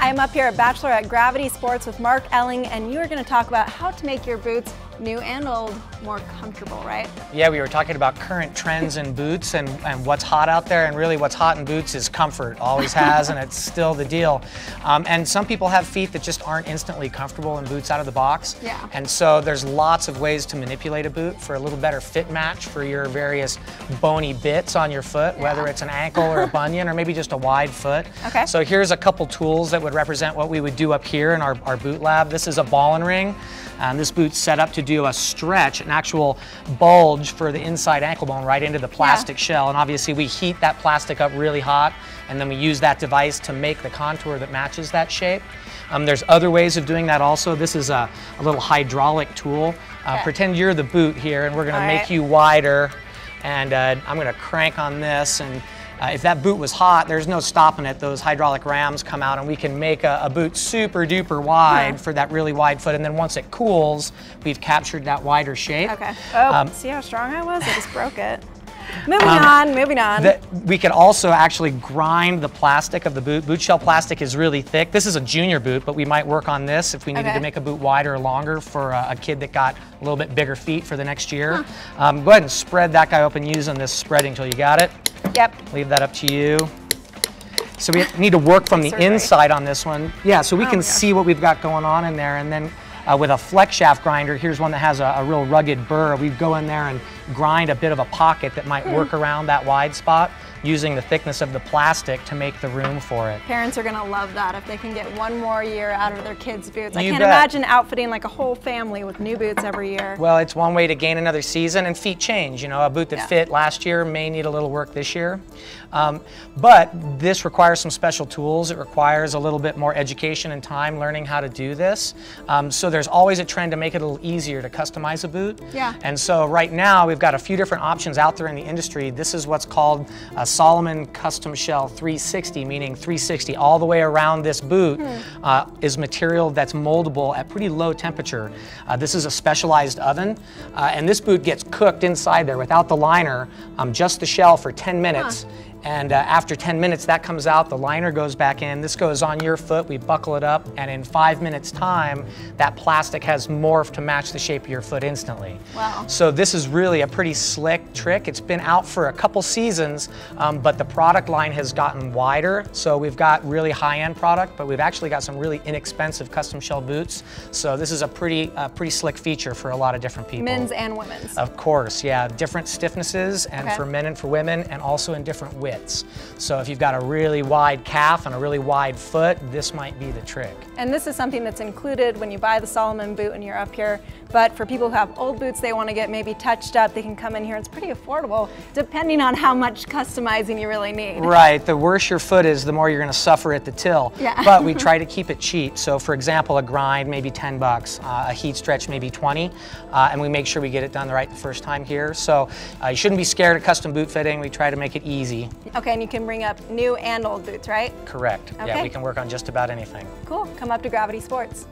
I'm up here at Bachelor at Gravity Sports with Mark Elling, and you're going to talk about how to make your boots, new and old, more comfortable, right? Yeah, we were talking about current trends in boots and what's hot out there, and really what's hot in boots is comfort. Always has, and it's still the deal. And some people have feet that just aren't instantly comfortable in boots out of the box. Yeah. And so there's lots of ways to manipulate a boot for a little better fit match for your various bony bits on your foot, whether it's an ankle or a bunion or maybe just a wide foot. Okay. So here's a couple tools that would represent what we would do up here in our boot lab. This is a ball and ring. This boot's set up to do a stretch, an actual bulge for the inside ankle bone right into the plastic shell. And obviously we heat that plastic up really hot, and then we use that device to make the contour that matches that shape. There's other ways of doing that also. This is a little hydraulic tool. Pretend you're the boot here, and we're gonna make you wider. And I'm gonna crank on this, and if that boot was hot, there's no stopping it. Those hydraulic rams come out and we can make a boot super duper wide for that really wide foot. And then once it cools, we've captured that wider shape. Okay. Oh, see how strong I was? I just broke it. Moving on. We could also actually grind the plastic of the boot. Boot shell plastic is really thick. This is a junior boot, but we might work on this if we needed to make a boot wider or longer for a kid that got a little bit bigger feet for the next year. Go ahead and spread that guy open using this spreading tool. You got it? Yep. Leave that up to you. So we need to work from the inside on this one. Yeah, so we can see what we've got going on in there, and then with a flex shaft grinder, here's one that has a real rugged burr. We go in there and grind a bit of a pocket that might work around that wide spot using the thickness of the plastic to make the room for it. Parents are gonna love that if they can get one more year out of their kids' boots. I You can't bet. imagine outfitting like a whole family with new boots every year. Well, it's one way to gain another season, and feet change. You know, a boot that fit last year may need a little work this year. But this requires some special tools. It requires a little bit more education and time learning how to do this. So there's always a trend to make it a little easier to customize a boot. Yeah. And so right now we've got a few different options out there in the industry. This is what's called a Solomon Custom Shell 360, meaning 360 all the way around this boot is material that's moldable at pretty low temperature. This is a specialized oven, and this boot gets cooked inside there without the liner, just the shell for 10 minutes. And after 10 minutes, that comes out, the liner goes back in, this goes on your foot, we buckle it up, and in 5 minutes time, that plastic has morphed to match the shape of your foot instantly. Wow. So this is really a pretty slick trick. It's been out for a couple seasons, but the product line has gotten wider. So we've got really high-end product, but we've actually got some really inexpensive custom shell boots. So this is a pretty slick feature for a lot of different people. Men's and women's. Of course, yeah. Different stiffnesses, and for men and for women, and also in different widths. So if you've got a really wide calf and a really wide foot, this might be the trick. And this is something that's included when you buy the Solomon boot and you're up here. But for people who have old boots they want to get maybe touched up, they can come in here. It's pretty affordable depending on how much customizing you really need. Right. The worse your foot is, the more you're going to suffer at the till. Yeah. But we try to keep it cheap. So for example, a grind, maybe 10 bucks, a heat stretch, maybe 20. And we make sure we get it done right the first time here. So you shouldn't be scared of custom boot fitting. We try to make it easy. Okay, and you can bring up new and old boots, right? Correct. Okay. Yeah, we can work on just about anything. Cool. Come up to Gravity Sports.